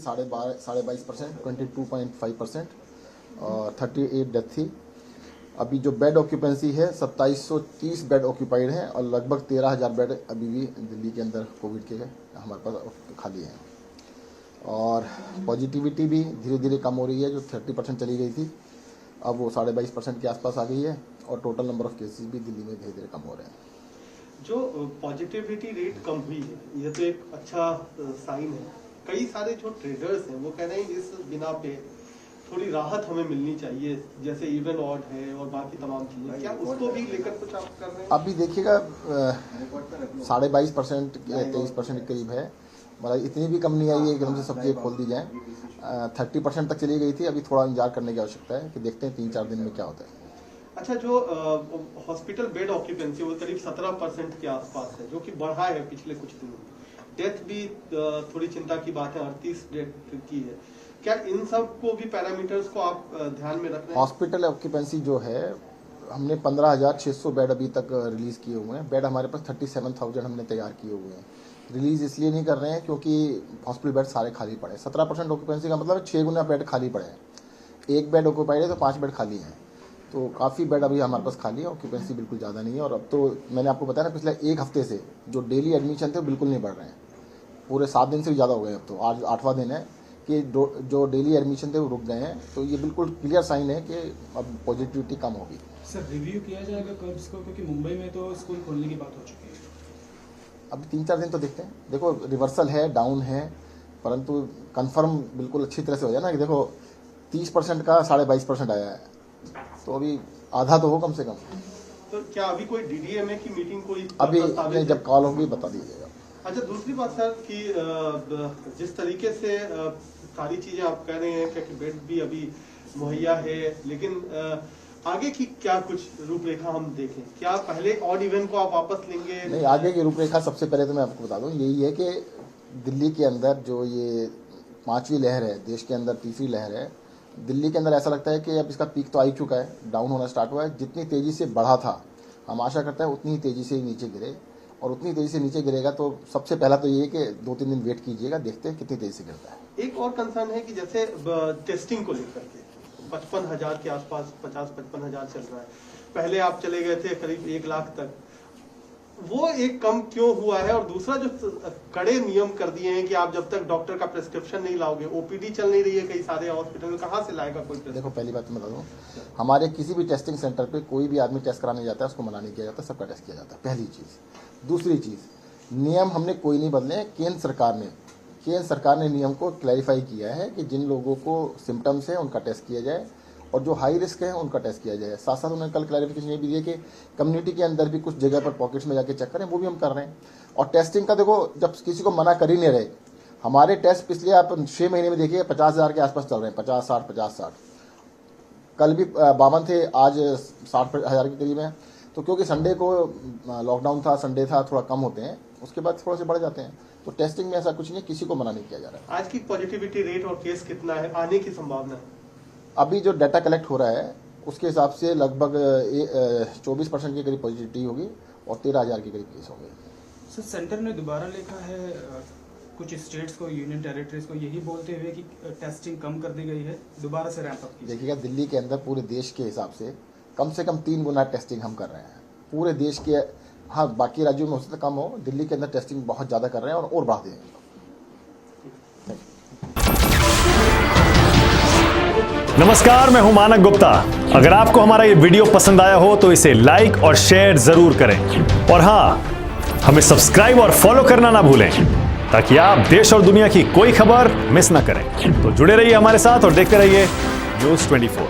22%, 22.5%, और 38 डेथ थी। अभी जो बेड ऑक्यूपेंसी है 2730 बेड ऑक्यूपाइड हैं और लगभग 13,000 बेड अभी भी दिल्ली के अंदर कोविड के हमारे पास खाली हैं। और पॉजिटिविटी भी धीरे धीरे कम हो रही है, जो 30% चली गई थी अब वो 22.5% के आसपास आ गई है, और टोटल नंबर ऑफ केसेस भी दिल्ली में धीरे धीरे कम हो रहे हैं। जो पॉजिटिविटी रेट कम हुई है ये तो एक अच्छा साइन है। कई सारे जो ट्रेडर्स हैं वो कह रहे हैं इस बिना पे थोड़ी राहत हमें मिलनी चाहिए, जैसे इवन ऑड है और बाकी तमाम चीजें, क्या उसको भी लेकर कुछ आप कर रहे हैं? अभी देखिएगा 22.5% 23% के करीब है, मतलब इतनी भी कम नहीं आई है एकदम से सब चीज़ें खोल दी जाए। 30% तक चली गई थी, अभी थोड़ा इंतजार करने की आवश्यकता है कि देखते हैं 3-4 दिन में क्या होता है। अच्छा, जो हॉस्पिटल बेड ऑक्यूपेंसी वो करीब 17% के आसपास है, जो कि बढ़ा है पिछले कुछ दिनों में। डेथ भी थोड़ी चिंता की बात है, 38 डेथ की है। क्या इन सब को भी पैरामीटर्स को आप ध्यान में रख रहे हैं? हॉस्पिटल ऑक्यूपेंसी जो है हमने 15,600 बेड अभी तक रिलीज़ किए हुए हैं। बेड हमारे पास 37,000 हमने तैयार किए हुए हैं। रिलीज़ इसलिए नहीं कर रहे हैं क्योंकि हॉस्पिटल बेड सारे खाली पड़े हैं। 17% ऑक्यूपेंसी का मतलब 6 गुना बेड खाली पड़े हैं। एक बेड ऑक्यूपाइड है तो 5 बेड खाली हैं, तो काफ़ी बेड अभी हमारे पास खाली है। ऑक्यूपेंसी बिल्कुल ज़्यादा नहीं है। और अब तो मैंने आपको बताया ना, पिछले 1 हफ्ते से जो डेली एडमिशन थे बिल्कुल नहीं बढ़ रहे हैं। पूरे 7 दिन से भी ज़्यादा हो गए, अब तो आज 8वां दिन है कि जो डेली एडमिशन थे वो रुक गए हैं। तो ये बिल्कुल क्लियर साइन है कि अब पॉजिटिविटी कम होगी। सर, रिव्यू किया जाएगा कब इसको, क्योंकि मुंबई में तो स्कूल खोलने की बात हो चुकी है। अब 3-4 दिन तो देखते हैं। देखो रिवर्सल है, डाउन है, परंतु कंफर्म बिल्कुल अच्छी तरह से हो जाए ना कि देखो 30% का 22.5% आया है, तो अभी आधा तो हो कम से कम। तो क्या अभी कोई डीडीएमए की मीटिंग कोई अभी जब कॉल होगी बता दीजिएगा। अच्छा, दूसरी बात सर कि जिस तरीके से सारी चीजें आप कह रहे हैं कि बेड भी अभी मुहैया है, लेकिन आगे की क्या कुछ रूपरेखा हम देखें? क्या पहले ऑड इवन को आप वापस लेंगे? नहीं, आगे की रूपरेखा सबसे पहले तो मैं आपको बता दूं यही है कि दिल्ली के अंदर जो ये 5वीं लहर है, देश के अंदर तीसरी लहर है, दिल्ली के अंदर ऐसा लगता है कि अब इसका पीक तो आ ही चुका है, डाउन होना स्टार्ट हुआ है। जितनी तेज़ी से बढ़ा था, हम आशा करते हैं उतनी ही तेज़ी से नीचे गिरे, और उतनी तेज़ी से नीचे गिरेगा तो सबसे पहला तो ये है कि 2-3 दिन वेट कीजिएगा, देखते हैं कितनी तेज़ी से गिरता है। एक और कंसर्न है कि जैसे टेस्टिंग को लेकर के 55,000 के आसपास 50-55,000 चल रहा है। पहले आप चले गए थे करीब 1 लाख तक, वो एक कम क्यों हुआ है? और दूसरा जो कड़े नियम कर दिए हैं कि आप जब तक डॉक्टर का प्रिस्क्रिप्शन नहीं लाओगे, ओपीडी चल नहीं रही है कई सारे हॉस्पिटल में, कहाँ से लाएगा कोई? देखो पहली बात तो मैं बता दूँ, हमारे किसी भी टेस्टिंग सेंटर पे कोई भी आदमी टेस्ट कराने जाता है उसको मना नहीं किया जाता, सबका टेस्ट किया जाता है, पहली चीज़। दूसरी चीज़, नियम हमने कोई नहीं बदले हैं। केंद्र सरकार ने नियम को क्लैरिफाई किया है कि जिन लोगों को सिम्टम्स हैं उनका टेस्ट किया जाए, और जो हाई रिस्क है उनका टेस्ट किया जाए। साथ साथ उन्होंने कल क्लैरिफिकेशन ये भी दिया कि कम्युनिटी के अंदर भी कुछ जगह पर पॉकेट्स में जाके चेक करें, वो भी हम कर रहे हैं। और टेस्टिंग का देखो, जब किसी को मना कर ही नहीं रहे, हमारे टेस्ट पिछले आप 6 महीने में देखिए 50,000 के आसपास चल रहे हैं, 50-60। कल भी 52 थे, आज 60,000 के करीब हैं। तो क्योंकि संडे को लॉकडाउन था, संडे था, थोड़ा कम होते हैं, उसके बाद थोड़ा से बढ़ जाते हैं। तो टेस्टिंग में ऐसा कुछ नहीं, किसी को मना नहीं किया जा रहा है। आज की पॉजिटिविटी रेट और केस कितना है, आने की संभावना? अभी जो डाटा कलेक्ट हो रहा है उसके हिसाब से लगभग 24% के करीब पॉजिटिविटी होगी और 13,000 के करीब केस होंगे। सर, सेंटर ने दोबारा लिखा है कुछ स्टेट्स को, यूनियन टेरिटरीज को, यही बोलते हुए कि टेस्टिंग कम कर दी गई है, दोबारा से रैंप अप की। देखिएगा, दिल्ली के अंदर पूरे देश के हिसाब से कम 3 गुना टेस्टिंग हम कर रहे हैं पूरे देश के। हाँ, बाकी राज्यों में हो सकता कम हो, दिल्ली के अंदर टेस्टिंग बहुत ज़्यादा कर रहे हैं और बढ़ा देंगे। नमस्कार, मैं हूं मानक गुप्ता। अगर आपको हमारा ये वीडियो पसंद आया हो तो इसे लाइक और शेयर जरूर करें, और हाँ, हमें सब्सक्राइब और फॉलो करना ना भूलें ताकि आप देश और दुनिया की कोई खबर मिस ना करें। तो जुड़े रहिए हमारे साथ और देखते रहिए न्यूज़ 24।